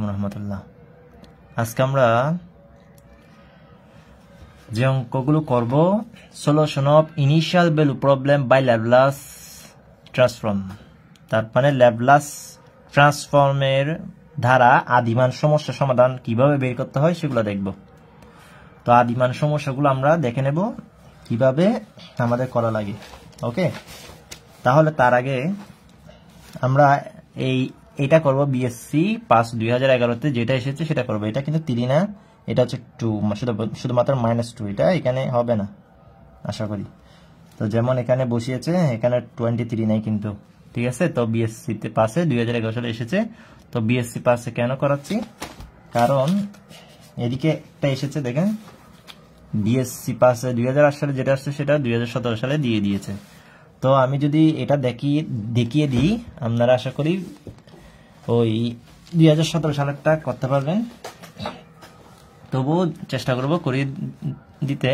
আলাইকুম রহমতুল্লাহ। আজকে আমরা যে অঙ্কগুলো করব solution of initial value problem by Laplace transform, তার মানে ল্যাপ্লাস ট্রান্সফর্মের দ্বারা আদিমান সমস্যা সমাধান কিভাবে বের করতে হয় সেগুলো দেখব। তো আদিমান সমস্যাগুলো আমরা দেখে নেব কিভাবে আমাদের করা লাগে। ওকে, তাহলে তার আগে আমরা এইটা করব বিএসসি পাস 2011-তে যেটা এসেছে সেটা করব। এটা কিন্তু 3 না, এটা হচ্ছে 2, শুধুমাত্র -2। এটা এখানে হবে না আশা করি। তো যেমন এখানে বসিয়েছে, এখানে 23 নাই কিন্তু, ঠিক আছে। তো বিএসসি তে পাসে 2011 সালে এসেছে। তো বিএসসি পাসে কেন করাচ্ছি, কারণ এদিকে একটা এসেছে দেখেন, বিএসসি পাসে 2008 সালে যেটা আসছে সেটা 2017 সালে দিয়ে দিয়েছে। তো আমি যদি এটা দেখিয়ে দিই, আপনারা আশা করি ওই 2017 সালেরটা করতে পারবেন, তবুও চেষ্টা করব করিয়ে দিতে।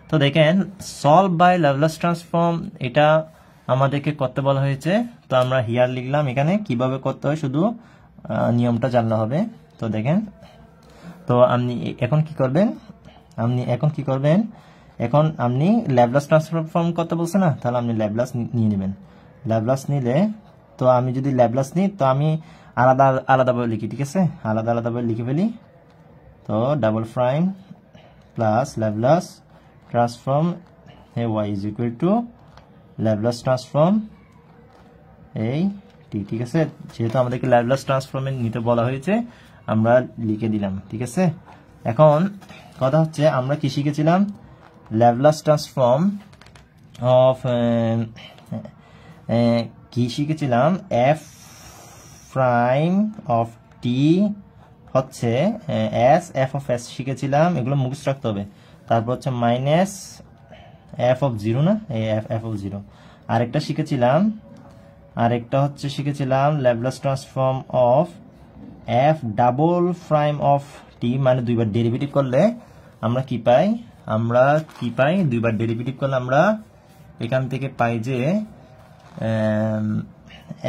তো দেখেন, সলভ বাই ল্যাপ্লাস ট্রান্সফর্ম এটা আমাদেরকে করতে বলা হয়েছে। তো আমরা হিয়ার লিখলাম, এখানে কিভাবে করতে হয় শুধু নিয়মটা জানলে হবে। তো দেখেন, তো আপনি এখন কি করবেন, এখন আপনি ল্যাপ্লাস ট্রান্সফর্ম করতে বলছে না, তাহলে আপনি ল্যাপ্লাস নিয়ে নেবেন। ল্যাপ্লাস নিলে, তো আমি যদি ল্যাপ্লাস নিই তো আমি আলাদাভাবে লিখি, ঠিক আছে, আলাদাভাবে লিখে ফেলি। তো double prime plus Laplace transform y is equal to Laplace transform ঠিক আছে। যেহেতু আমাদেরকে ল্যাপ্লাস ট্রান্সফর্মে নিতে বলা হয়েছে, আমরা লিখে দিলাম, ঠিক আছে। এখন কথা হচ্ছে, আমরা কি শিখেছিলাম, ল্যাপ্লাস ট্রান্সফর্ম অফ কি শিখেছিলাম, এফ প্রাইম অফ টি হচ্ছে এস এফ অফ এস শিখেছিলাম। এগুলো মুখস্থ রাখতে হবে। তারপর হচ্ছে মাইনাস এফ অফ জিরো, না এফ অফ জিরো। আরেকটা শিখেছিলাম Laplace transform of F double prime of T, মানে দুইবার ডেরিভেটিভ করলে আমরা কি পাই, দুইবার ডেরিভেটিভ করলে আমরা এখান থেকে পাই যে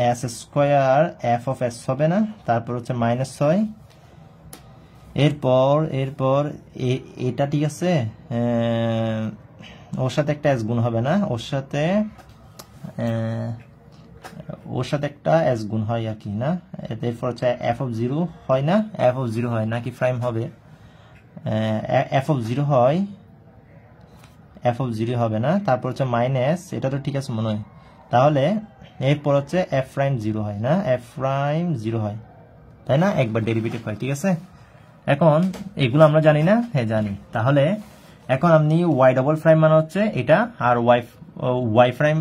S square F of S হবে না, তারপর হচ্ছে -6। এরপর এটা ঠিক আছে, ওর সাথে একটা এস গুণ হবে না, ওর সাথে একটা এস গুণ হয় আর কি, না। এরপর হচ্ছে এফ অফ জিরো হয় না, এফ অফ জিরো হয় নাকি প্রাইম হবে, এফ অফ জিরো হয়, এফ অফ জিরো হবে না। তারপর হচ্ছে মাইনাস, এটা তো ঠিক আছে মনে হয়। তাহলে এরপর হচ্ছে এফ প্রাইম জিরো হয় না, এফ প্রাইম জিরো হয়, তাই না, একবার ডেরিভেটিভ হয়, ঠিক আছে। এখন এগুলো আমরা জানি না, হ্যাঁ জানি। তাহলে এখন আপনি ওয়াই ডাবল প্রাইম মানে হচ্ছে এটা, আর ওয়াই প্রাইম,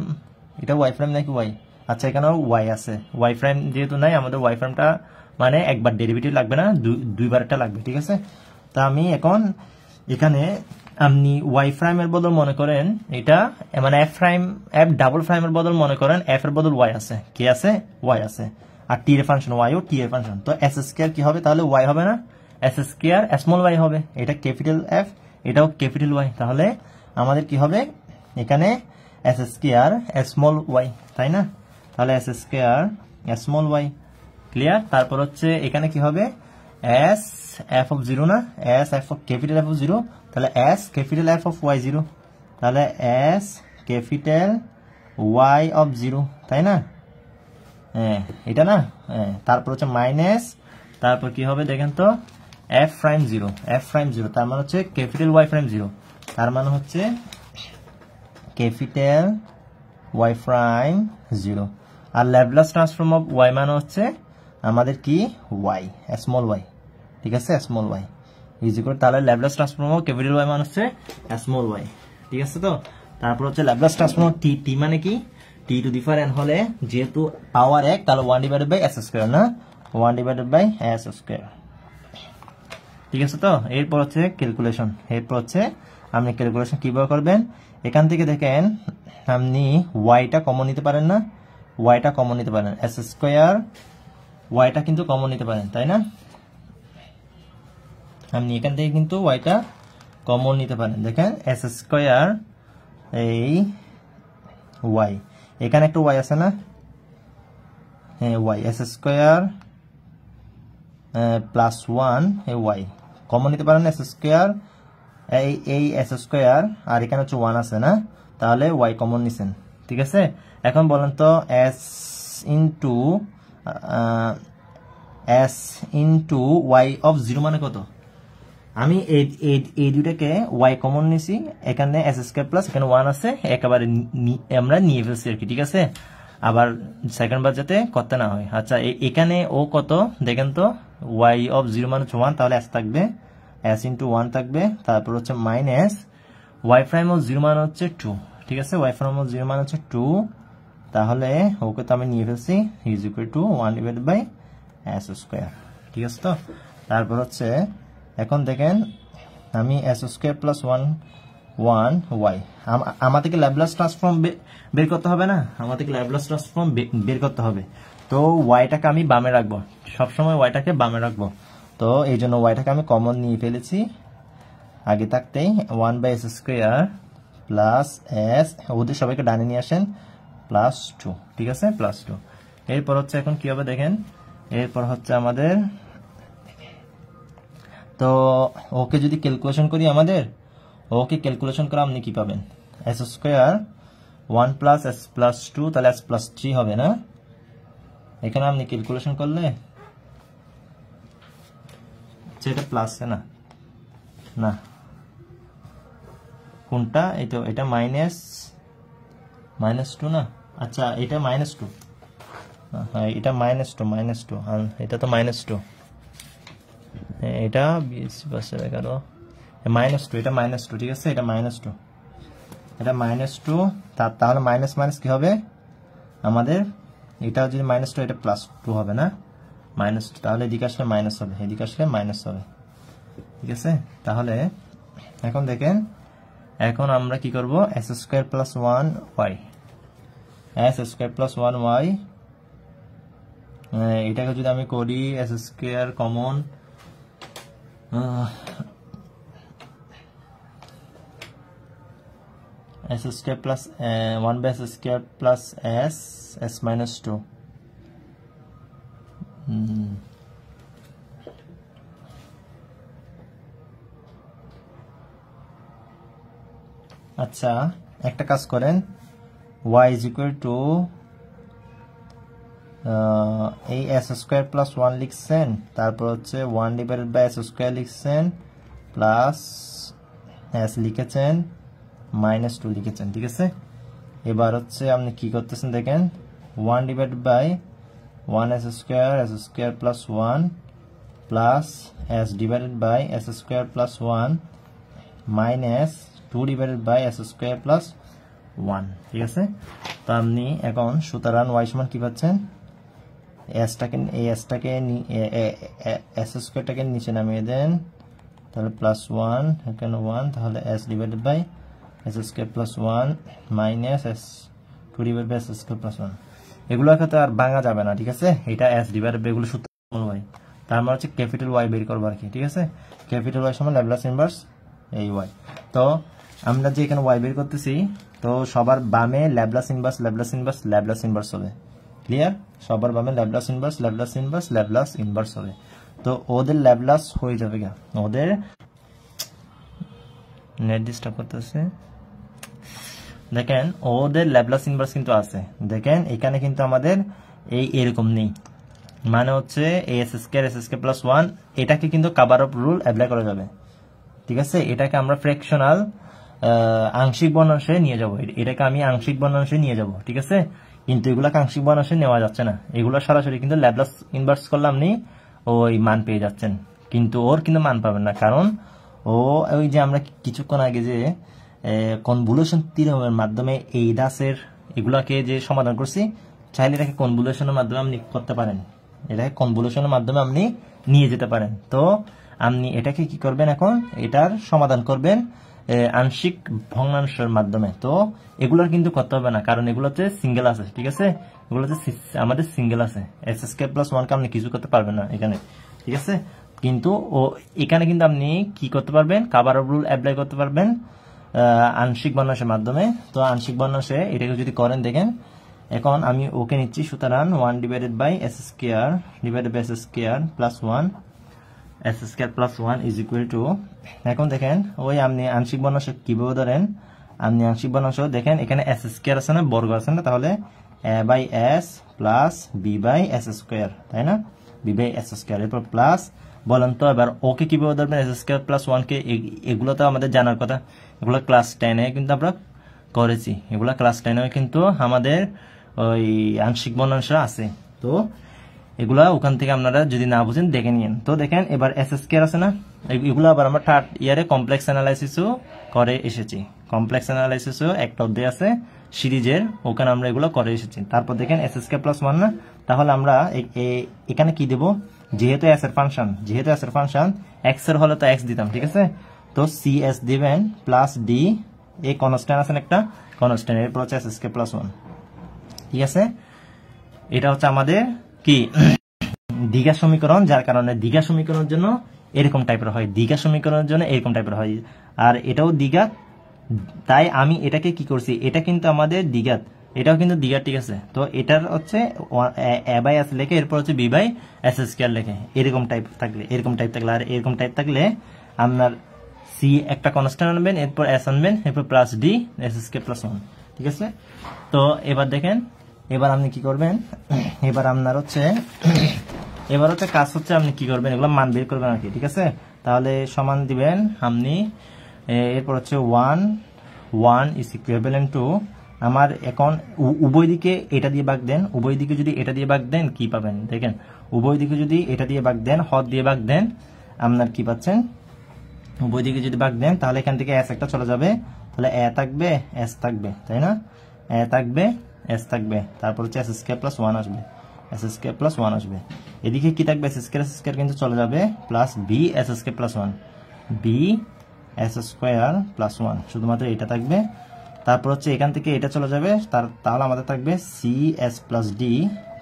এটা ওয়াই প্রাইম নাকি ওয়াই, আচ্ছা এখানেও ওয়াই আছে। ওয়াই প্রাইম যেহেতু নাই, আমাদের ওয়াই প্রাইমটা মানে একবার ডেরিভেটিভ লাগবে না, দুইবার একটা লাগবে, ঠিক আছে। তা আমি এখন এখানে আপনি ওয়াই প্রাইমের বদল মনে করেন এটা, মানে এফ ডাবল প্রাইমের বদল মনে করেন এফ এর বদল ওয়াই আছে, কে আছে, ওয়াই আছে, আর টি এর ফাংশন ওয়াই ও টি এর ফাংশন। তো এস স্কয়ার কি হবে, তাহলে ওয়াই হবে না, এস স্কয়ার স্মল ওয়াই হবে। এটা ক্যাপিটাল এফ, এটাও ক্যাপিটাল ওয়াই। তাহলে আমাদের কি হবে, এখানে এস স্কয়ার স্মল ওয়াই, তাই না। তাহলে S square small Y, clear. তারপর হচ্ছে এখানে কি হবে, এস এফ অফ জিরো, না, S F of capital F of zero, তাহলে S capital F of Y zero, তাহলে S capital Y of zero, তাই না, হ্যাঁ এটা না, হ্যাঁ। তারপর হচ্ছে মাইনাস, তারপর কি হবে দেখেন তো, এফ প্রাইম জিরো, তার মানে হচ্ছে ক্যাপিটাল ওয়াই প্রাইম জিরো, তার মানে হচ্ছে ক্যাপিটাল ওয়াই প্রাইম জিরো। আর ল্যাপ্লাস ট্রান্সফর্ম অফ ওয়াই মানে হচ্ছে আমাদের কি, ওয়াই স্মল ওয়াই, ঠিক আছে, স্মল ওয়াই ইজ ইকুয়াল, তাহলে Laplace transform of capital Y মানে হচ্ছে স্মল ওয়াই, ঠিক আছে। তো তারপর হচ্ছে Laplace transform of T, T মানে কি, টি টু দি পাওয়ার n হলে যেহেতু পাওয়ার 1, তাহলে 1/s স্কয়ার, না, 1/s স্কয়ার, ঠিক আছে। তো এরপর হচ্ছে ক্যালকুলেশন, আপনি ক্যালকুলেশন কিভাবে করবেন, এখান থেকে দেখেন আপনি ওয়াইটা কমন নিতে পারেন, না, ওয়াইটা কমন নিতে পারেন, এস স্কয়ার ওয়াইটা কিন্তু কমন নিতে পারেন, তাই না। আপনি এখান থেকে কিন্তু ওয়াইটা কমন নিতে পারেন। দেখেন এস স্কয়ার এই ওয়াই, এখানে একটা ওয়াই আছে না, Y S square plus 1 Y common নিতে পারেন এস স্কোয়ার, এই এস স্কোয়ার আর এখানে হচ্ছে 1 আছে না, তাহলে ওয়াই কমন নিছেন। ঠিক আছে, এখন বলেন তো এস ইন্টু ওয়াই অফ 0 মানে কত? আমি এই দুটাকে ওয়াই কমন নিছি, এখানে এস স্কোয়ার প্লাস এখানে 1 আছে, একেবারে আমরা নিয়ে ফেলছি আর কি। ঠিক আছে, আবার সেকেন্ড বার যাতে করতে না হয়। আচ্ছা, এখানে ও কত দেখেন তো, ওয়াই অফ 0 মানে 1, তাহলে এস থাকবে, এস ইন্টু 1 থাকবে, তারপর হচ্ছে মাইনাস ওয়াই প্রাইম অফ 0 মানে হচ্ছে 2। ঠিক আছে, ওয়াই প্রাইম অফ 0 মানে হচ্ছে 2, তাহলে ওকে তো আমি নিয়ে ফেলছি is equal to 1 divided by S square. ঠিক আছে, তো তারপর হচ্ছে এখন দেখেন আমি এস স্কোয়ার প্লাস 1 ওয়াই, আমাদেরকে ল্যাপ্লাস ট্রান্সফর্ম বের করতে হবে না, আমাদেরকে ল্যাপ্লাস ট্রান্সফর্ম বের করতে হবে। তো ওয়াইটাকে আমি বামে রাখবো, সবসময় ওয়াইটাকে বামে রাখবো। তো এই জন্য ওয়াইটাকে আমি কমন নিয়ে ফেলেছি আগে থাকতেই, 1 by S square plus S, ওদের সবাইকে ডানে নিয়ে আসেন, প্লাস 2। ঠিক আছে, প্লাস 2। এরপর হচ্ছে এখন কি হবে দেখেন, এরপর হচ্ছে আমাদের, তো ওকে যদি ক্যালকুলেশন করি, আমাদের ওকে ক্যালকুলেশন করে আপনি কি পাবেন, S square 1 plus S plus 2, তাহলে এস প্লাস 3 হবে না, এখানে আপনি ক্যালকুলেশন করলে এটা প্লাস না, না কোনটা, এটা মাইনাস 2 না, আচ্ছা এটা -2, হ্যাঁ এটা -2 আর এটা তো -2, এটা 20 + 11 -2, এটা -2। ঠিক আছে, এটা -2, এটা -2, তাহলে মাইনাস মাইনাস কি হবে আমাদের, এটা যদি -2 এটা +2 হবে না, -2, তাহলে এদিকে আসলে মাইনাস হবে, এদিকে আসলে মাইনাস হবে। ঠিক আছে, তাহলে এখন দেখেন, এখন আমরা কি করব, S square plus 1 Y, S square plus 1 Y, এটাকে যদি আমি করি S square common, S square plus 1 by S square plus S minus 2, আচ্ছা একটা কাজ করেন, y ইজ ইকুয়াল টু এই এস স্কোয়ার প্লাস 1 লিখছেন, তারপর হচ্ছে 1 ডিভাইডেড বাই এস স্কোয়ার লিখছেন, প্লাস এস লিখেছেন, -2 লিখেছেন। ঠিক আছে, এবার হচ্ছে আপনি কি করতেছেন দেখেন, 1 divided by 1 S square plus 1 plus S divided by S square plus 1 minus 2 divided by S square plus 1। ঠিক আছে, তো আপনি এখন সুতরাং ওয়াই সমান কি পাচ্ছেন, এসটাকে এস স্কোয়ারটাকে নিচে নামিয়ে দেন, তাহলে +1 এখানে 1, তাহলে S divided by S square plus 1 minus S 2 divided by S square plus 1। এগুলোর ক্ষেত্রে আর ভাঙা যাবে না। ঠিক আছে, এটা এস ডিভাইডেড বাই এগুলো সূত্র ওয়াই, তার মানে হচ্ছে ক্যাপিটাল ওয়াই বের করবো আর কি। ঠিক আছে, ক্যাপিটাল ওয়াই সমান ল্যাপ্লাস ইনভার্স এই ওয়াই। তো আমরা যে এখানে ওয়াই বের করতেছি, তো সবার বামে Laplace inverse Laplace inverse Laplace inverse হবে, ক্লিয়ার, সবার বামে Laplace inverse Laplace inverse Laplace inverse হবে। তো ওদের ল্যাপ্লাস হয়ে যাবে, ওদের নেট ডিস্টার্ব করতেছে, দেখেন ওদের ল্যাপ্লাস ইনভার্স কিন্তু আছে, দেখেন এখানে কিন্তু আমাদের এরকম নেই, মানে হচ্ছে এস স্কয়ার প্লাস 1, এটাকে কিন্তু কাভার অফ রুল অ্যাপ্লাই করা যাবে। ঠিক আছে, এটাকে আমরা ফ্র্যাকশনাল আংশিক ভগ্নাংশে নিয়ে যাব, এটাকে আমি আংশিক ভগ্নাংশে নিয়ে যাব। ঠিক আছে, কিন্তু এগুলাকে আংশিক ভগ্নাংশে নেওয়া যাচ্ছে না, এগুলো সরাসরি কিন্তু ল্যাপ্লাস ইনভার্স করলে আপনি ওই মান পেয়ে যাচ্ছেন, কিন্তু ওর কিন্তু মান পাবেন না, কারণ ও ওই যে আমরা কিছুক্ষণ আগে যে কনভলিউশন থিওরেমের মাধ্যমে এই দাসের এগুলাকে যে সমাধান করছি, চাইলে এটাকে কনভলিউশনের মাধ্যমে আপনি করতে পারেন, এটাকে কনভলিউশনের মাধ্যমে আপনি নিয়ে যেতে পারেন। তো আপনি এটাকে কি করবেন, এখন এটার সমাধান করবেন আংশিক ভগ্নাংশের মাধ্যমে। তো এগুলোর কিন্তু করতে হবে না, কারণ এগুলোতে সিঙ্গেল আছে। ঠিক আছে, এগুলোতে আমাদের সিঙ্গেল আছে, এস স্কয়ার প্লাস 1 কে আপনি কিছু করতে পারবেন না এখানে। ঠিক আছে, কিন্তু এখানে কিন্তু আপনি কি করতে পারবেন, কাভার অফ রুল অ্যাপ্লাই করতে পারবেন আংশিক ভগ্নাংশের মাধ্যমে। তো আংশিক ভগ্নাংশে এটাকে যদি করেন, দেখেন এখন আমি ওকে নিচ্ছি, সুতরাং 1 divided by s square plus 1 s square plus 1 is equal to, এখন দেখেন ওই আপনি আংশিক ভগ্নাংশ কিভাবে ধরেন, আপনি আংশিক ভগ্নাংশ দেখেন এখানে s স্কয়ার আছে না, বর্গ আছে না, তাহলে a by s plus b by s square, তাই না, b বাই s স্কয়ার, এরপর প্লাস, বলেন তো এবার ওকে কিভাবে ধরবেন, s স্কয়ার প্লাস 1 কে, এগুলো তো আমাদের জানার কথা, এগুলো ক্লাস 10 এ কিন্তু আমরা করেছি, এগুলা ক্লাস 10 এ কিন্তু আমাদের ওই আংশিক ভগ্নাংশ আছে, তো এগুলা ওখান থেকে আপনারা যদি না বুঝেন দেখে নিন। তো দেখেন এবার s স্কয়ার আছে না, এগুলো আবার আমরা থার্ড ইয়ারে কমপ্লেক্স অ্যানালাইসিসও করে এসেছি, কমপ্লেক্স অ্যানালাইসিসও একটা অধ্যায় আছে সিরিজের, ওখানে আমরা এগুলো করে এসেছি। তারপর দেখেন s স্কয়ার প্লাস 1 না, তাহলে আমরা এখানে কি দেব, যেহেতু s এর ফাংশন x এর হলে তো x দিতাম, ঠিক আছে, তো cs দিবেন প্লাস d, এই কনস্ট্যান্ট আছে একটা কনস্ট্যান্ট, এরপর হচ্ছে s স্কয়ার প্লাস 1, ঠিক আছে। এটা হচ্ছে আমাদের কি দ্বিঘাত সমীকরণ, যার কারণে দ্বিঘাত সমীকরণের জন্য এরকম টাইপের হয়, দ্বিঘাত সমীকরণের জন্য এরকম টাইপের হয়, আর এটাও দ্বিঘাত, তাই আমি এটাকে কি করছি, এটা কিন্তু আমাদের দ্বিঘাত, এটাও কিন্তু দ্বিঘাত, ঠিক আছে। তো এটার হচ্ছে a বাই s লেখে, এরপর হচ্ছে b বাই s স্কয়ার লেখে, এরকম টাইপ থাকলে আর এরকম টাইপ থাকলে আপনার c একটা কনস্ট্যান্ট আনবেন, এরপর s আনবেন, এরপর plus d s square plus 1, ঠিক আছে। তো এবার দেখেন, এবার আপনি কি করবেন, এবার আপনার হচ্ছে কাজ হচ্ছে আপনি কি করবেন, এগুলো মান বের করবেন আর কি, ঠিক আছে। তাহলে সমান দিবেন আপনি, এরপর হচ্ছে 1 ইজ ইকুইভ্যালেন্ট টু, আমার এখন উভয় দিকে এটা দিয়ে ভাগ দেন, উভয় দিকে যদি এটা দিয়ে ভাগ দেন কি পাবেন, দেখেন উভয় দিকে যদি এটা দিয়ে ভাগ দেন, হর দিয়ে ভাগ দেন, আপনার কি পাচ্ছেন, উভয় দিকে যদি ভাগ দেন তাহলে এখান থেকে s একটা চলে যাবে, তাহলে a থাকবে s থাকবে, তাই না, a থাকবে s থাকবে, তারপর হচ্ছে s স্কয়ার প্লাস 1 আসবে, s স্কয়ার প্লাস 1 আসবে, এদিকে কি থাকবে, s স্কয়ার কিন্তু চলে যাবে, plus b s square plus 1, b s square plus 1, শুধুমাত্র এটা থাকবে, তারপর হচ্ছে এখান থেকে এটা চলে যাবে, তাহলে আমাদের থাকবে c s প্লাস d,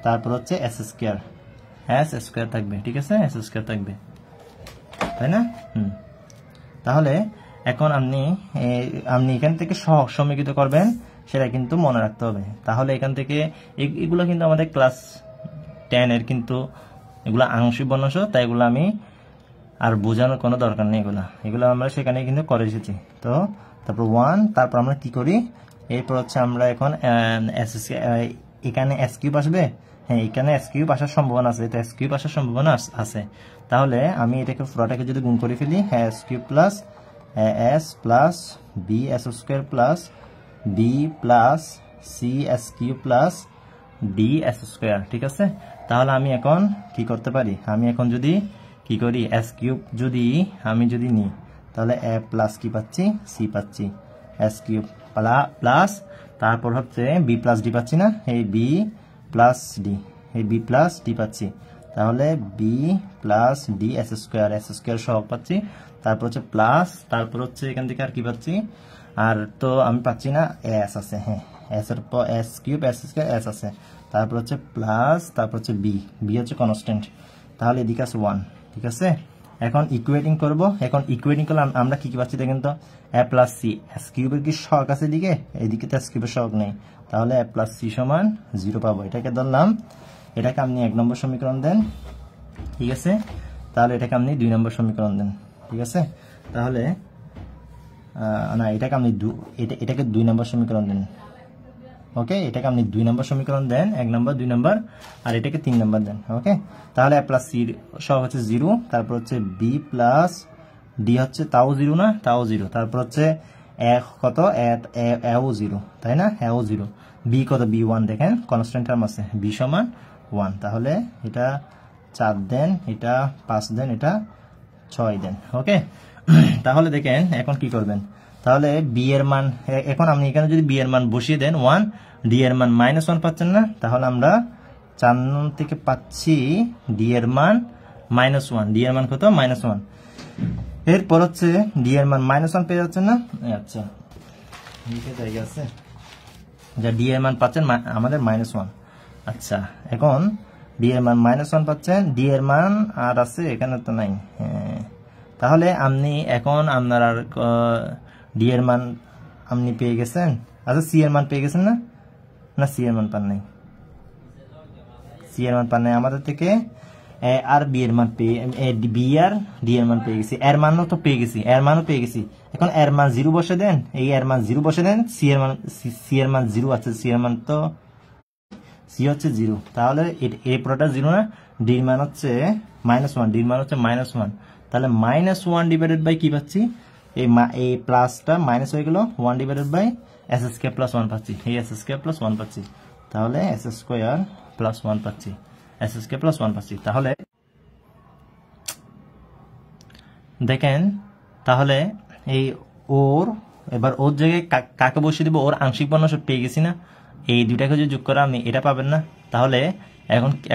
তারপর হচ্ছে s স্কয়ার থাকবে, ঠিক আছে, s স্কয়ার থাকবে, তাই না। তাহলে এখন আপনি এখান থেকে সহগ সমীকৃত করবেন, সেটা কিন্তু মনে রাখতে হবে। তাহলে এখান থেকে এগুলো কিন্তু আমাদের ক্লাস 10 এর কিন্তু এগুলো আংশিক ভগ্নাংশ, তাই এগুলো আমি আর বোঝানোর কোনো দরকার নেই, এগুলো আমরা সেখানে কিন্তু করে এসেছি। তো তারপর 1, তারপর আমরা কি করি, এরপর হচ্ছে আমরা এখন এখানে s কিউব আসবে, হ্যাঁ এখানে s কিউব আসার সম্ভাবনা আছে, এটা s কিউব আসার সম্ভাবনা আছে, তাহলে আমি এটাকে পুরোটাকে যদি গুণ করে ফেলি, হ্যাঁ s cube plus s plus b s square plus b plus c s cube plus d s square, ঠিক আছে। তাহলে আমি এখন কি করতে পারি, আমি এখন যদি কি করি, s কিউব আমি যদি নিই, তাহলে a প্লাস কি পাচ্ছি, c পাচ্ছি, s কিউব প্লাস, তারপর হচ্ছে b প্লাস d পাচ্ছি না, এই b প্লাস d, এই b প্লাস d পাচ্ছি, তাহলে b plus d s square সহগ পাচ্ছি, তারপর হচ্ছে প্লাস, তারপর হচ্ছে এখান থেকে আর কি পাচ্ছি, আর তো আমি পাচ্ছি না, s আছে, হ্যাঁ s এর পর s cube s square s আছে, তারপর হচ্ছে প্লাস, তারপর হচ্ছে b হচ্ছে কনস্ট্যান্ট, তাহলে এদিকে আছে 1, ঠিক আছে। এখন ইকুয়েটিং করব, এখন ইকুয়েটিং করলে আমরা কি পাচ্ছি দেখেন তো, a প্লাস c, s কিউবের কি সহগ আছে এদিকে, এদিকে তো s কিউবের সহগ নেই, তাহলে a প্লাস c সমান 0 পাবো, এটাকে ধরলাম, এটাকে আপনি 1 নম্বর সমীকরণ দেন, ঠিক আছে, তাহলে এটাকে আপনি 2 নম্বর সমীকরণ দেন, ঠিক আছে। তাহলে না, এটাকে আপনি এটাকে 2 নম্বর সমীকরণ দেন, ওকে, এটাকে আপনি 2 নম্বর সমীকরণ দেন, 1 নম্বর 2 নম্বর, আর এটাকে 3 নম্বর দেন, ওকে। তাহলে a প্লাস c সহ হচ্ছে 0, তারপর হচ্ছে b প্লাস d হচ্ছে তাও 0 না, তাও 0, তারপর হচ্ছে কত এও 0, তাই না, এও 0, b কত b1, দেখেন কনস্ট্যান্ট টার্ম আছে, b সমান 1, তাহলে এটা 4 দেন, এটা 5 দেন, এটা 6 দেন, ওকে। তাহলে দেখেন এখন কি করবেন, তাহলে b এর মান, এখন আপনি এখানে যদি b এর মান বসিয়ে দেন 1, d এর মান -1 পাচ্ছেন না, তাহলে আমরা 4 থেকে পাচ্ছি d এর মান -1, d এর মান কত, -1, এরপর হচ্ছে d এর মান -1 পেয়ে যাচ্ছেন না, আচ্ছা নিচে জায়গা আছে, যা d এর মান পাচ্ছেন আমাদের -1, আচ্ছা এখন d এর মান -1 পাচ্ছেন, d এর মান আর আছে এখানে তো নাই, তাহলে আপনি এখন আপনার আর d এর মান আপনি পেয়ে গেছেন, আচ্ছা c এর মান পেয়ে গেছেন না, না সি এর মান পান নাই, সি এর মান পান নাই, আমাদের থেকে এ আর বি এর মান পেয়ে বি আর ডি এর মান পেয়ে গেছি, এর মানও তো পেয়ে গেছি, এর মানও পেয়ে গেছি। এখন এর মান 0 বসে দেন, এই এর মান 0 বসে দেন, সি এর মান 0 আছে, সি এর মান তো সি হচ্ছে 0, তাহলে এই পুরোটা 0 না, ডি এর মান হচ্ছে -1, ডি এর মান হচ্ছে -1, তাহলে -1 ডিভাইডেড বাই কি পাচ্ছি, এই প্লাসটা মাইনাস হয়ে গেল 1 divided by S square plus 1 পাচ্ছি, এই এস স্কয়ার প্লাস 1 পাচ্ছি, তাহলে এস স্কয়ার প্লাস 1 পাচ্ছি, এস স্কয়ার প্লাস 1 পাচ্ছি। তাহলে দেখেন, তাহলে এই ওর এবার ওর জায়গায় কাকে বসিয়ে দিব, ওর আংশিক ভগ্নাংশ পেয়ে গেছি না, এই দুইটাকে যদি যোগ করা আমি এটা পাবেন না, তাহলে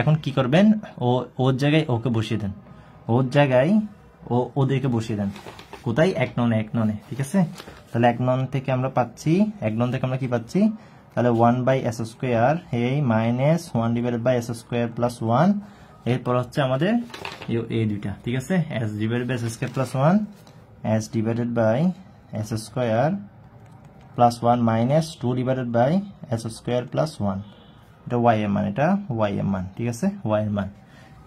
এখন কি করবেন, ওর জায়গায় ওকে বসিয়ে দেন, ওর জায়গায় ওদেরকে বসিয়ে দেন, কোথায় 1 ননে, ঠিক আছে। তাহলে 1 নন থেকে আমরা পাচ্ছি, 1 নন থেকে আমরা কি পাচ্ছি, তাহলে 1/s স্কয়ার এই -1 divided by s square plus 1, এরপর হচ্ছে আমাদের এই দুইটা, ঠিক আছে, s divided by s square plus 1, s divided by s square plus 1 -2 divided by s square plus 1, এটা y এর মান, এটা y এর মান, ঠিক আছে, y এর মান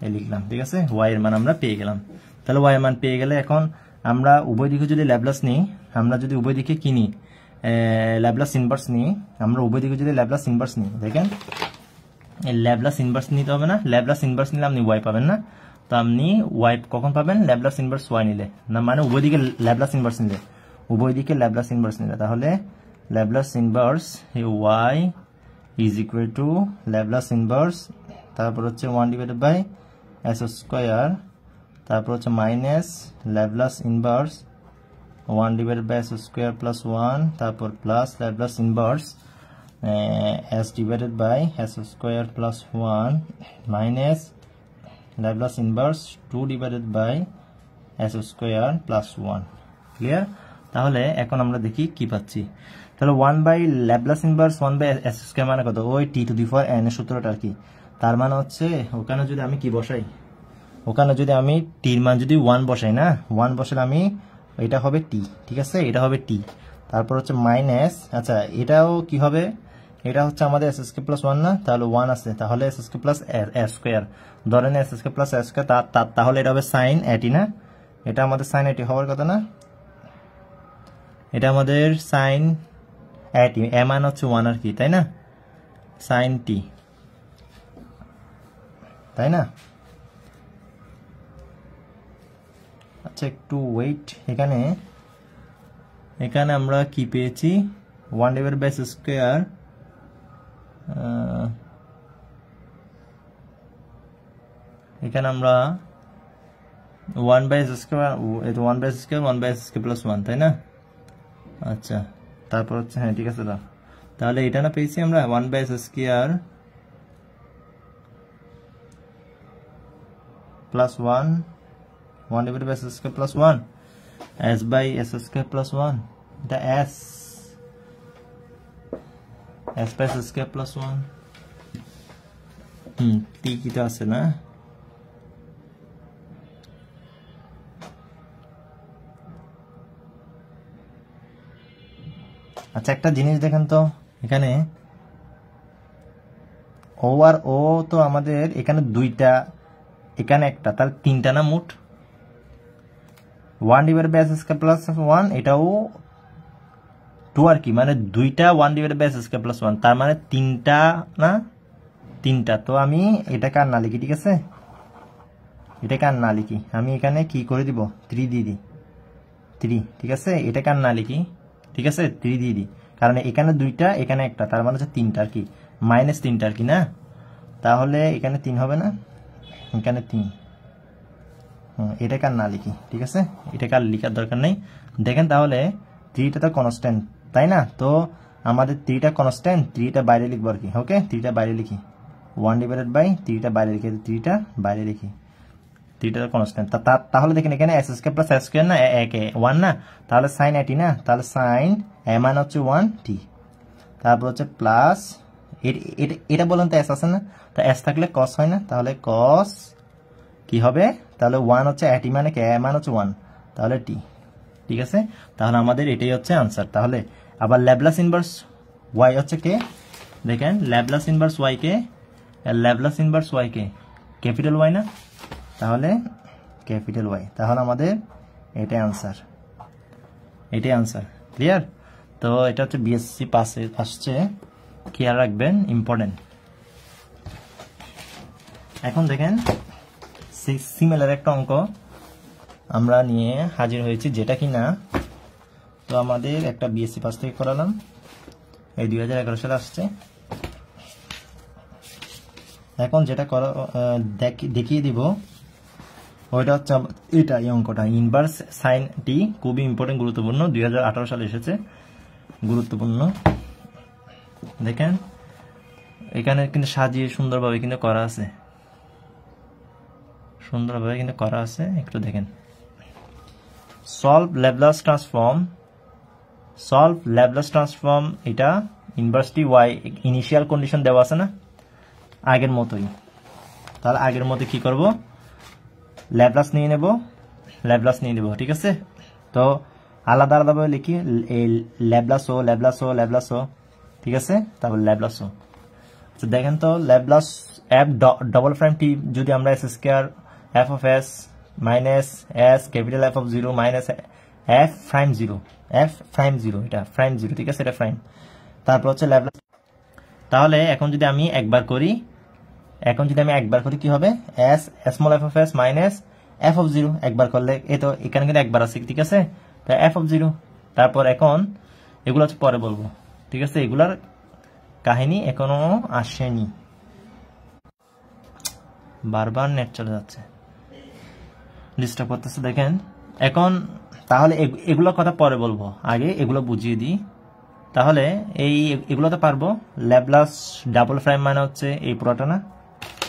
এই লিখলাম, ঠিক আছে, y এর মান আমরা পেয়ে গেলাম। তাহলে y এর মান পেয়ে গেলে এখন আমরা উভয় দিকে যদি ল্যাপ্লাস নিই, আমরা যদি উভয় দিকে কি নিই, ল্যাপ্লাস ইনভার্স নিই, আমরা উভয় দিকে যদি ল্যাপ্লাস ইনভার্স নিই, দেখেন ল্যাপ্লাস ইনভার্স নিতে হবে না, ল্যাপ্লাস ইনভার্স নিলে আপনি y পাবেন না, তো আপনি y কখন পাবেন, ল্যাপ্লাস ইনভার্স y নিলে, না মানে উভয় দিকে ল্যাপ্লাস ইনভার্স নিলে, উভয় দিকে ল্যাপ্লাস ইনভার্স নিলে, তাহলে Laplace inverse y is equal to Laplace inverse, তারপর হচ্ছে 1 ডিভাইডেড বাই s স্কয়ার, তারপর হচ্ছে minus Laplace inverse 1 divided by s square plus 1, তারপর plus Laplace inverse s divided by s square plus 1 minus Laplace inverse 2 divided by s square plus 1, clear. তাহলে এখন আমরা দেখি কি পাচ্ছি, তাহলে 1 by Laplace inverse 1 by s square মানে কত, ওই t two the power n এর সূত্রটা আর কি, তার মানে হচ্ছে ওখানে যদি আমি কি বসাই, ওখানে যদি আমি টির মান যদি 1 বসাই না, 1 বসালে আমি এটা হবে টি, ঠিক আছে, এটা হবে টি, তারপর হচ্ছে মাইনাস, আচ্ছা এটাও কি হবে, এটা হচ্ছে আমাদের এস স্কয়ার প্লাস 1 না, তাহলে 1 আছে, তাহলে S square plus S square, ধরেন S square plus S square, তাহলে এটা হবে সাইন এটি না, এটা আমাদের সাইন এটি হওয়ার কথা না, এটা আমাদের সাইন এটি, এ মান হচ্ছে 1 আর কি, তাই না, সাইন টি, তাই না। আচ্ছা একটু ওয়েট, এখানে আমরা কি পেয়েছি, 1 ডিভাইডেড বাই s স্কয়ার, এখানে আমরা 1 বাই s স্কয়ার, এটা 1 by s square 1 by s square plus 1, তাই না। আচ্ছা তারপর হচ্ছে, হ্যাঁ ঠিক আছে, তাহলে এটা না পেয়েছি আমরা 1 by s square plus 1 divided by s square plus 1, s by s square plus 1, এটা s by s square plus 1, T কি তো আছে না, আচ্ছা একটা জিনিস দেখেন তো, এখানে ও আর ও তো আমাদের এখানে দুইটা, এখানে একটা, তাহলে তিনটা না মোট, 1 divided by s square plus 1, এটাও 2 আর কি, মানে দুইটা 1 divided by s square plus 1, তার মানে তিনটা না, তিনটা, তো আমি এটাকে আর না লিখি, ঠিক আছে, এটাকে আর না লিখি, আমি এখানে কি করে দিব, 3 দিয়ে দিই, 3, ঠিক আছে, এটাকে আর না লিখি, ঠিক আছে, 3 দিয়ে দিই, কারণ এখানে দুইটা এখানে একটা, তার মানে হচ্ছে 3টা আর কি, মাইনাস 3টা আর কি না, তাহলে এখানে 3 হবে না, এখানে 3, এটাকে আর না লিখি, ঠিক আছে, এটাকে আর লিখার দরকার নেই। দেখেন তাহলে 3টা তো কনস্ট্যান্ট, তাই না, তো আমাদের 3টা কনস্ট্যান্ট, 3টা বাইরে লিখবো আর কি, ওকে, 3টা বাইরে লিখি, 1 ডিভাইডেড বাই 3টা বাইরে লিখি, 3টা বাইরে লিখি, 3টা কনস্ট্যান্ট, তাহলে দেখেন এখানে s square plus s square না, 1 না, তাহলে সাইন এটি না, তাহলে সাইন এ মান হচ্ছে 1 টি, তারপর হচ্ছে প্লাস এটা বলেন তো s আছে না, তা s থাকলে cos হয় না, তাহলে cos কি হবে, তাহলে 1 হচ্ছে এটি মানে কি, এ মান হচ্ছে 1, তাহলে টি, ঠিক আছে, তাহলে আমাদের এটাই হচ্ছে आंसर। তাহলে আবার ল্যাপ্লাস ইনভার্স y হচ্ছে কে, দেখেন ল্যাপ্লাস ইনভার্স ওয়াই কে, ল্যাপ্লাস ইনভার্স ওয়াই কে ক্যাপিটাল ওয়াই না, তাহলে ক্যাপিটাল ওয়াই, তাহলে আমাদের এটাই আনসার, এটাই আনসার। ক্লিয়ার? তো এটা হচ্ছে বিএসসি পাসে আসছে, খেয়াল রাখবেন, ইম্পর্টেন্ট। এখন দেখেন সিমিলার একটা অঙ্ক আমরা নিয়ে হাজির হয়েছি, যেটা কিনা তো আমাদের একটা বিএসসি পাস থেকে করালাম, এই 2011 সালে আসছে। এখন যেটা করা দেখিয়ে দিব ওইটা হচ্ছে এটা, এই অঙ্কটা ইনভার্স সাইন টি, খুবই ইম্পর্টেন্ট, গুরুত্বপূর্ণ, 2018 সালে এসেছে, গুরুত্বপূর্ণ। দেখেন এখানে কিন্তু সাজিয়ে সুন্দরভাবে কিন্তু করা আছে, সুন্দরভাবে কিন্তু করা আছে, একটু দেখেন। Solve Laplace transform, solve Laplace transform, এটা ইনভার্সটি ওয়াই, ইনিশিয়াল কন্ডিশন দেওয়া আছে না আগের মতোই, তাহলে আগের মতো কি করব, ল্যাপ্লাস নিয়ে নেব, ল্যাপ্লাস নিয়ে নেব, ঠিক আছে। তো আলাদা আলাদাভাবে লিখি, ল্যাপ্লাস ও ল্যাপ্লাস ও ল্যাপ্লাস ও, ঠিক আছে, তারপর ল্যাপ্লাস ও। তো দেখেন তো ল্যাপ্লাস এফ ডবল প্রাইম টি যদি আমরা S square F of S minus S capital F of 0 minus F prime 0, F prime 0, এটা প্রাইম 0, ঠিক আছে, এটা প্রাইম, তারপর হচ্ছে ল্যাপ্লাস। তাহলে এখন যদি আমি একবার করি, এখন যদি আমি একবার করি কি হবে, S small F of S minus F of 0, একবার করলে এই তো এখানে কিন্তু একবার আছে, ঠিক আছে, তো এফ অফ 0। তারপর এখন এগুলো হচ্ছে পরে বলবো, ঠিক আছে, এগুলার কাহিনী এখনো আসেনি, বারবার নেট চলে যাচ্ছে, ডিস্টার্ব করতেছে। দেখেন এখন তাহলে এগুলোর কথা পরে বলবো, আগে এগুলো বুঝিয়ে দিই। তাহলে এগুলো তো পারবো, ল্যাপ্লাস ডাবল প্রাইম মানে হচ্ছে এই পুরোটা না,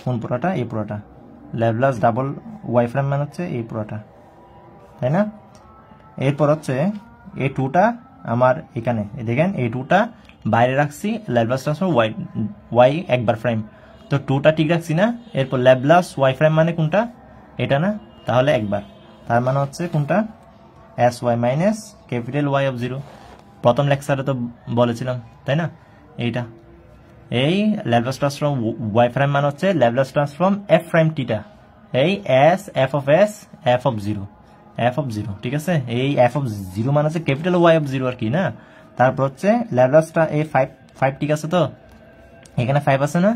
কোন পুরোটা, এই পুরোটা, ল্যাপ্লাস ডাবল ওয়াই প্রাইম মানে হচ্ছে এই পুরোটা, তাই না। এরপর হচ্ছে এই টুটা আমার এখানে, দেখেন এই টুটা বাইরে রাখছি, ল্যাপ্লাস ট্রান্সফর্ম ওয়াই একবার প্রাইম, তো টুটা ঠিক রাখছি না। এরপর ল্যাপ্লাস ওয়াই প্রাইম মানে কোনটা, এটা না, তাহলে একবার, তার মানে হচ্ছে কোনটা, S Y minus capital Y of 0, প্রথম লেকচারে তো বলেছিলাম, তাই না। এইটা এই ল্যাপ্লাস ট্রান্সফর্ম ওয়াই প্রাইম মানে হচ্ছে ল্যাপ্লাস ট্রান্সফর্ম এফ প্রাইম টিটা, এই S F of S F of 0, F of 0, ঠিক আছে, এই এফ অফ 0 মানে হচ্ছে ক্যাপিটাল ওয়াই অফ 0 আর কি না। তারপর হচ্ছে ল্যাপ্লাসটা এই 5, ঠিক আছে, তো এখানে 5 আছে না,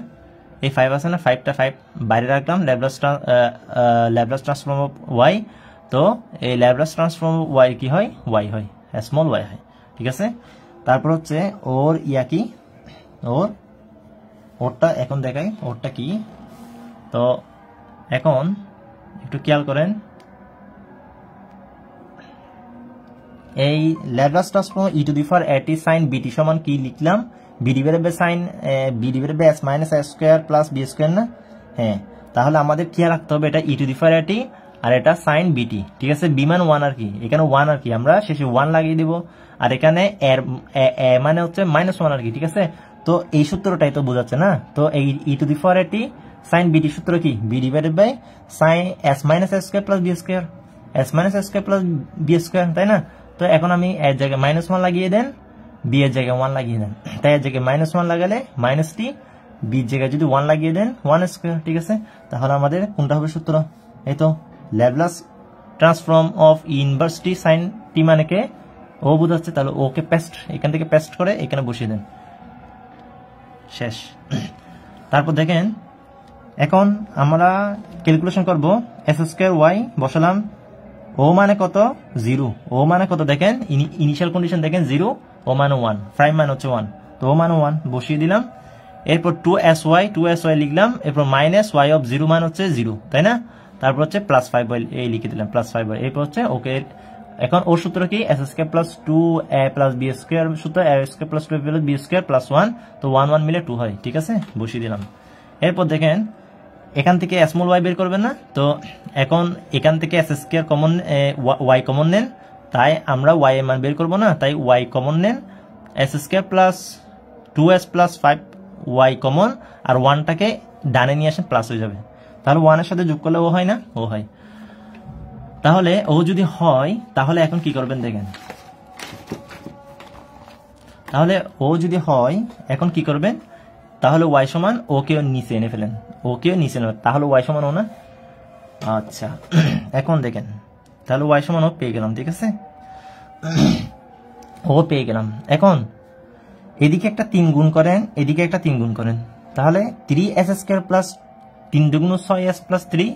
এই 5 আছে না, 5টা 5 বাইরে রাখলাম, ল্যাপ্লাস ট্রান্সফর্ম অফ ওয়াই, তো এই ল্যাপ্লাস ট্রান্সফর্ম ওয়াই কি হয়, ওয়াই হয়, স্মল ওয়াই হয়, ঠিক আছে। তারপর হচ্ছে ওর ইয়া কি, ওরটা এখন দেখাই, ওরটা কি, তো এখন একটু খেয়াল করেন, এই Laplace transform E to the power AT sine BT সমান কি লিখলাম, B divided by sine B divided by S minus S square plus B square না, হ্যাঁ, তাহলে আমাদের খেয়াল রাখতে হবে এটা ই টু দি পাওয়ার এটি আর এটা সাইন বিটি, ঠিক আছে, বি মান 1 আর কি, এখানে 1 আর কি, আমরা শেষে 1 লাগিয়ে দিব, আর এখানে এর মানে হচ্ছে -1 আর কি, ঠিক আছে। তো এই সূত্রটাই তো বোঝাচ্ছে না, তো এই ই to the power AT sine B সূত্র কি, B divided by sine S minus S square plus B square, S minus S square plus B square, তাই না। তো এখন আমি এর জায়গায় -1 লাগিয়ে দেন, বি এর জায়গায় 1 লাগিয়ে দেন, তাই এর জায়গায় -1 লাগালে মাইনাস টি, বি এর জায়গায় যদি 1 লাগিয়ে দেন 1 স্কয়ার, ঠিক আছে। তাহলে আমাদের কোনটা হবে সূত্র, এই তো Laplace transform of inverse T sine T মানে কে, ও বোঝাচ্ছে, তাহলে ওকে পেস্ট, এখান থেকে পেস্ট করে এখানে বসিয়ে দেন, শেষ। তারপর দেখেন এখন আমরা ক্যালকুলেশন করব, এস স্কয়ার ওয়াই বসালাম, ও মানে কত, 0, ও মানে কত দেখেন, ইনিশিয়াল কন্ডিশন দেখেন 0, ও মানে 1, প্রাইম মানে হচ্ছে 1, তো ও মানে 1 বসিয়ে দিলাম। এরপর 2sy লিখলাম, এরপর মাইনাস ওয়াই অফ 0 মানে হচ্ছে 0, তাই না। তারপর হচ্ছে প্লাস 5 এই লিখে দিলাম, প্লাস 5, এরপর হচ্ছে ওকে। এখন ওর সূত্র কি, S square plus 2a plus B square সূত্র, a square plus 2 plus B square plus 1, তো 1 1 মিলে 2 হয়, ঠিক আছে, বসিয়ে দিলাম। এরপর দেখেন এখান থেকে স্মল ওয়াই বের করবেন না, তো এখন এখান থেকে S square common, Y common নেন, তাই আমরা ওয়াই এর মান বের করবো না, তাই ওয়াই কমন নেন, S square plus 2s plus 5 Y common, আর 1টাকে ডানে নিয়ে আসেন, প্লাস হয়ে যাবে, তাহলে 1 এর সাথে যোগ করলে ও হয় না, ও হয়। তাহলে ও যদি হয় তাহলে এখন কি করবেন দেখেন, তাহলে ও যদি হয় এখন কি করবেন, তাহলে ওয়াই সমান ও কেও নিচে এনে ফেলেন, ও কেও নিচে নেবেন, তাহলে ওয়াই সমান ও না। আচ্ছা এখন দেখেন, তাহলে ওয়াই সমান ও পেয়ে গেলাম, ঠিক আছে, ও পেয়ে গেলাম। এখন এদিকে একটা 3 গুণ করেন, এদিকে একটা 3 গুণ করেন, তাহলে 3s² প্লাস 3 দুগুণ 6s প্লাস 3,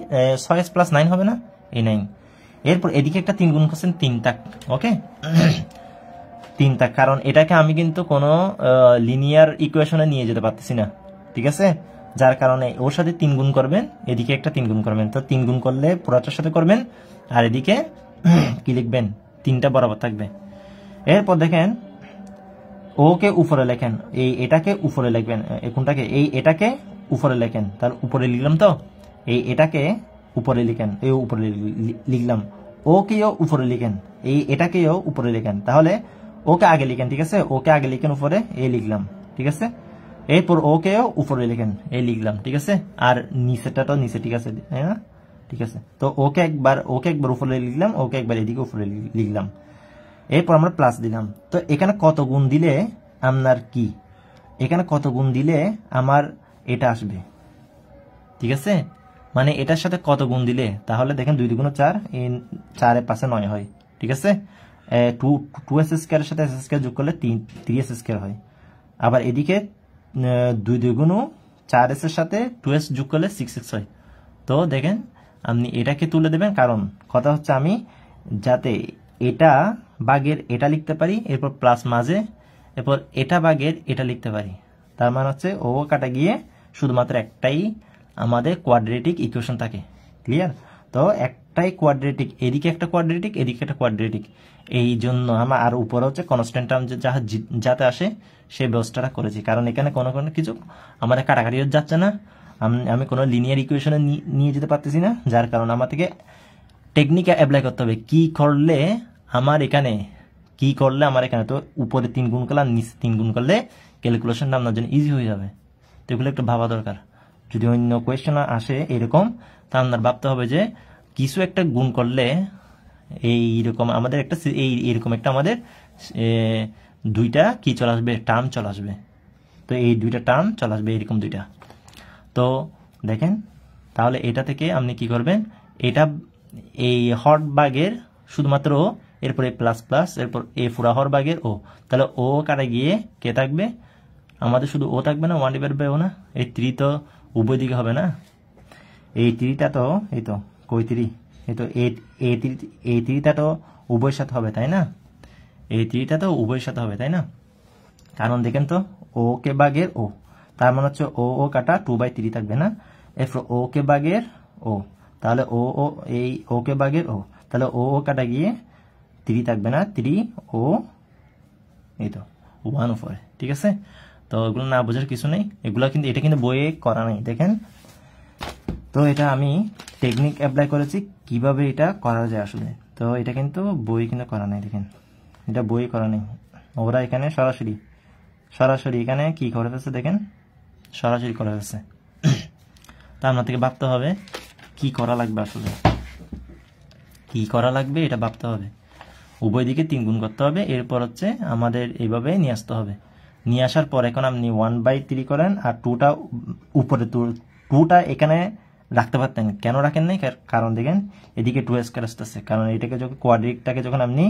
6s প্লাস 9 হবে না, এই 9। এরপর এদিকে একটা 3 গুণ করছেন 3 তাক, ওকে 3 তাক, কারণ এটাকে আমি কিন্তু কোনো লিনিয়ার ইকুয়েশনে নিয়ে যেতে পারতেছি না, ঠিক আছে, যার কারণে ওর সাথে 3 গুণ করবেন, এদিকে একটা 3 গুণ করবেন, তো 3 গুণ করলে পুরাটার সাথে করবেন, আর এদিকে কি লিখবেন, 3টা বরাবর থাকবে। এরপর দেখেন ওকে উপরে লেখেন, এই এটাকে উপরে লিখবেন, কোনটাকে, এই এটাকে উপরে লেখেন, তাহলে উপরে লিখলাম, তো এই এটাকে উপরে লিখেন, এই উপরে লিখলাম, ওকেও উপরে লিখেন, এই এটাকেও উপরে লিখেন, তাহলে ওকে আগে লিখেন, ঠিক আছে, ওকে আগে লিখেন উপরে, এই লিখলাম, ঠিক আছে, এরপর ওকেও উপরে লিখেন, এই লিখলাম, ঠিক আছে, আর নিচেটা তো নিচে, ঠিক আছে, হ্যাঁ ঠিক আছে, তো ওকে একবার উপরে লিখলাম, ওকে একবার এদিকে উপরে লিখলাম, এরপর আমরা প্লাস দিলাম। তো এখানে কত গুণ দিলে আপনার কি, এখানে কত গুণ দিলে আমার এটা আসবে, ঠিক আছে, মানে এটার সাথে কত গুণ দিলে, তাহলে দেখেন 2 দুগুণ 4, এই 4 এর পাশে 9 হয়, ঠিক আছে, 2s² এর সাথে s² যোগ করলে 3s² হয়, আবার এদিকে 2 দুগুণ 4s এর সাথে 2s যোগ করলে 6s হয়। তো দেখেন আপনি এটাকে তুলে দেবেন, কারণ কথা হচ্ছে আমি যাতে এটা ভাগের এটা লিখতে পারি, এরপর প্লাস মাঝে, এরপর এটা ভাগের এটা লিখতে পারি, তার মানে হচ্ছে ও কাটা গিয়ে শুধুমাত্র একটাই আমাদের কোয়াড্রেটিক ইকুয়েশন থাকে, ক্লিয়ার। তো একটাই কোয়াড্রেটিক, এদিকে একটা কোয়াড্রেটিক, এদিকে একটা কোয়াড্রেটিক, এই জন্য আমরা আর উপরে হচ্ছে কনস্ট্যান্ট টার্ম যাতে আসে সেই ব্যবস্থাটা করেছি, কারণ এখানে কোনো কিছু আমাদের কাটাকাটি যাচ্ছে না, আমি কোনো লিনিয়ার ইকুয়েশনে নিয়ে যেতে পারতেছি না, যার কারণে আমার থেকে টেকনিক অ্যাপ্লাই করতে হবে, কি করলে আমার এখানে তো উপরে 3 গুণ করলে আর নিচে 3 গুণ করলে ক্যালকুলেশনটা আপনার জন্য ইজি হয়ে যাবে। তো এগুলো একটু ভাবা দরকার, যদি অন্য কোয়েশ্চেন আসে এরকম, তা আপনার ভাবতে হবে যে কিছু একটা গুণ করলে এইরকম আমাদের একটা এইরকম একটা আমাদের 2টা কি চলে আসবে, টার্ম চলে আসবে, তো এই 2টা টার্ম চলে আসবে, এরকম 2টা। তো দেখেন তাহলে এটা থেকে আপনি কি করবেন, এটা এই হর ভাগের শুধুমাত্র ও, এরপরে প্লাস প্লাস, এরপর এ পুরা হর ভাগের ও, তাহলে ও কাটা গিয়ে কে থাকবে, আমাদের শুধু ও থাকবে না, 1/ও না, এই 3 তো উভয় দিকে হবে না, এই 3টা তো এই তো কই 3, এই তো এই 3টা তো উভয়ের সাথে হবে, তাই না, এই 3টা তো উভয়ের সাথে হবে, তাই না, কারণ দেখেন তো ও কে ভাগের ও, তার মানে হচ্ছে ও কাটা 2/3 থাকবে না, এরপর ও কে ভাগের ও, তাহলে এই ও কে ভাগের ও, তাহলে ও কাটা গিয়ে 3 থাকবে না, 3 ও এই তো 1 উপরে, ঠিক আছে। তো এগুলো না বোঝার কিছু নেই, এগুলো কিন্তু এটা কিন্তু বইয়ে করা নেই, দেখেন। তো এটা আমি টেকনিক অ্যাপ্লাই করেছি কিভাবে এটা করা যায় আসলে, তো এটা কিন্তু বই কিন্তু করা নেই, দেখেন এটা বই করা নেই, ওরা এখানে সরাসরি এখানে কি করে ফেলছে, দেখেন সরাসরি করে ফেলছে। তা আপনার থেকে ভাবতে হবে কি করা লাগবে, আসলে কি করা লাগবে এটা ভাবতে হবে, উভয় দিকে 3 গুণ করতে হবে, এরপর হচ্ছে আমাদের এইভাবে নিয়ে আসতে হবে, নিয়ে আসার পর এখন আপনি 1/3 করেন, আর 2টা উপরে 2টা এখানে রাখতে পারতেন, কেন রাখেন নাই, কারণ দেখেন এদিকে 2s² আসতেছে, কারণ এটাকে যখন কোয়াড্রেটিকটাকে যখন আপনি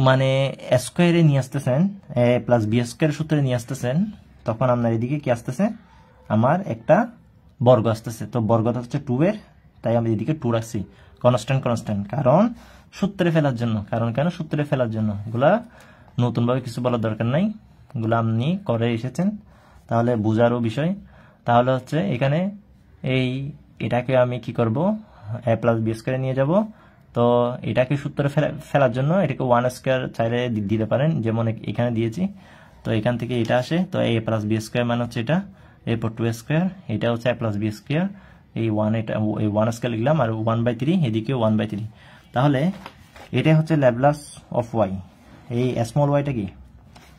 মানে স্কোয়ারে নিয়ে আসতেছেন, a প্লাস b² সূত্রে নিয়ে আসতেছেন, তখন আপনার এদিকে কি আসতেছে, আমার একটা বর্গ আসতেছে, তো বর্গটা হচ্ছে 2 এর, তাই আমি এদিকে 2 রাখছি, কনস্ট্যান্ট, কারণ সূত্রে ফেলার জন্য, কেন সূত্রে ফেলার জন্য, এগুলা নতুনভাবে কিছু বলার দরকার নাই, এগুলো আপনি করে এসেছেন, তাহলে বোঝারও বিষয়। তাহলে হচ্ছে এখানে এটাকে আমি কি করব, a প্লাস b² নিয়ে যাব, তো এটাকে সূত্রে ফেলার জন্য এটাকে 1² চাইলে দিতে পারেন, যেমন এখানে দিয়েছি, তো এখান থেকে এটা আসে, তো a প্লাস b² মানে হচ্ছে এটা, এরপর 2² এটা হচ্ছে a প্লাস b², এই 1² লিখলাম, আর 1/3 এদিকে 1/3, তাহলে এটা হচ্ছে ল্যাপ্লাস অফ y, এই স্মল ওয়াইটা কি,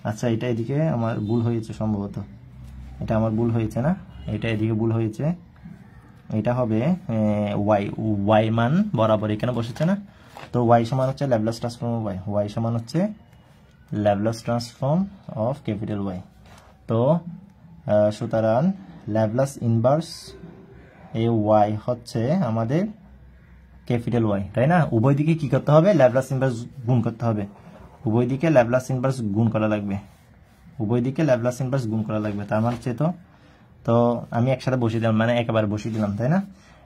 আচ্ছা এটা এদিকে আমার ভুল হয়েছে সম্ভবত, এটা আমার ভুল হয়েছে না, এটা এদিকে ভুল হয়েছে, এটা হবে y মান বরাবর এখানে বসেছে না, তো y সমান হচ্ছে ল্যাপ্লাস ট্রান্সফর্ম অফ y সমান হচ্ছে Laplace transform of capital Y। তো সুতরাং ল্যাপ্লাস ইনভার্স এই ওয়াই হচ্ছে আমাদের ক্যাপিটাল ওয়াই, তাই না? উভয় দিকে কি করতে হবে? ল্যাপ্লাস ইনভার্স গুণ করতে হবে। উভয় দিকে ল্যাপ্লাস ইনভার্স গুণ করা লাগবে। উভয় দিকে ল্যাপ্লাস ইনভার্স গুণ করা লাগবে। তার মানে হচ্ছে তো আমি একসাথে বসিয়ে দিলাম, মানে একেবারে বসিয়ে দিলাম, তাই না?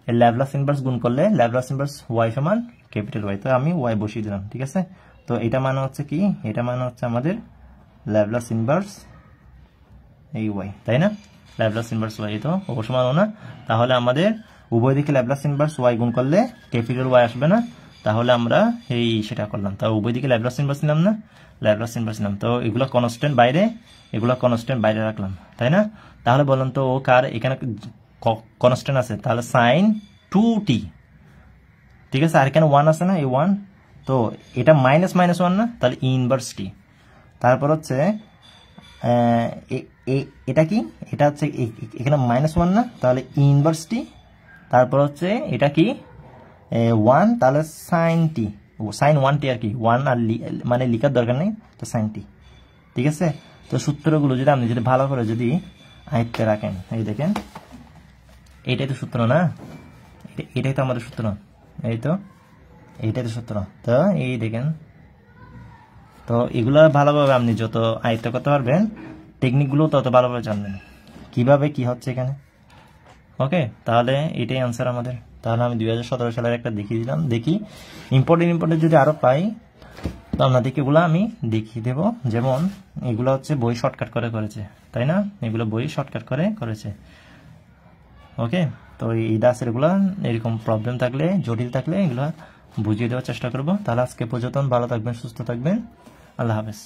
এই ল্যাপ্লাস ইনভার্স গুণ করলে ল্যাপ্লাস ইনভার্স ওয়াই সমান ক্যাপিটাল ওয়াই, তো আমি ওয়াই বসিয়ে দিলাম, ঠিক আছে? তো এটা মানে হচ্ছে কি? এটা মানে হচ্ছে আমাদের ল্যাপ্লাস ইনভার্স এই ওয়াই, তাই না? ল্যাপ্লাস ইনভার্স ওয়াই তো অবসমান না, তাহলে আমাদের উভয় দিকে ল্যাপ্লাস ইনভার্স ওয়াই গুণ করলে ক্যাপিটাল ওয়াই আসবে না, তাহলে আমরা এই সেটা করলাম। তাও উভয় দিকে ল্যাপ্লাস ইনভার্স নিলাম না, ল্যাপ্লাস ইনভার্স নিলাম, তো এগুলো কনস্ট্যান্ট বাইরে, এগুলো কনস্ট্যান্ট বাইরে রাখলাম, তাই না? তাহলে বলুন তো ও কার এখানে কনস্ট্যান্ট আছে, তাহলে সাইন 2t, ঠিক আছে? আর এখানে 1 আছে না, এই 1, তো এটা মাইনাস মাইনাস 1 না, তাহলে ইনভার্স টি। তারপর হচ্ছে এটা কি? এটা হচ্ছে এখানে -1 না, তাহলে ইনভার্স টি। তারপর হচ্ছে এটা কি? 1, তাহলে সাইন টি, সাইন 1t আর কি, 1 আর মানে লিখার দরকার নেই, তো সাইন টি, ঠিক আছে? তো সূত্রগুলো যদি আপনি যদি ভালো করে যদি আয়ত্তে রাখেন, এই দেখেন এইটাই তো সূত্র না, এটাই তো আমাদের সূত্র, এই তো এইটাই তো সূত্র। তো এই দেখেন, তো এগুলো ভালোভাবে আপনি যত আয়ত্ত করতে পারবেন, টেকনিকগুলো তত ভালোভাবে জানবেন কিভাবে কি হচ্ছে এখানে। ওকে, তাহলে এটাই আনসার আমাদের। তাহলে আমি 2017 সালের একটা দেখিয়ে দিলাম। দেখি ইম্পর্টেন্ট যদি আরো পাই তো আপনাদেরকে এগুলো আমি দেখিয়ে দেব। যেমন এগুলো হচ্ছে বই শর্টকাট করে করেছে, তাই না? এগুলো বই শর্টকাট করে করেছে। ওকে, তো এই দাসের এগুলো এরকম প্রবলেম থাকলে, জটিল থাকলে এগুলো বুঝিয়ে দেওয়ার চেষ্টা করব। তাহলে আজকে পর্যন্ত ভালো থাকবেন, সুস্থ থাকবেন, আল্লাহ হাফেজ।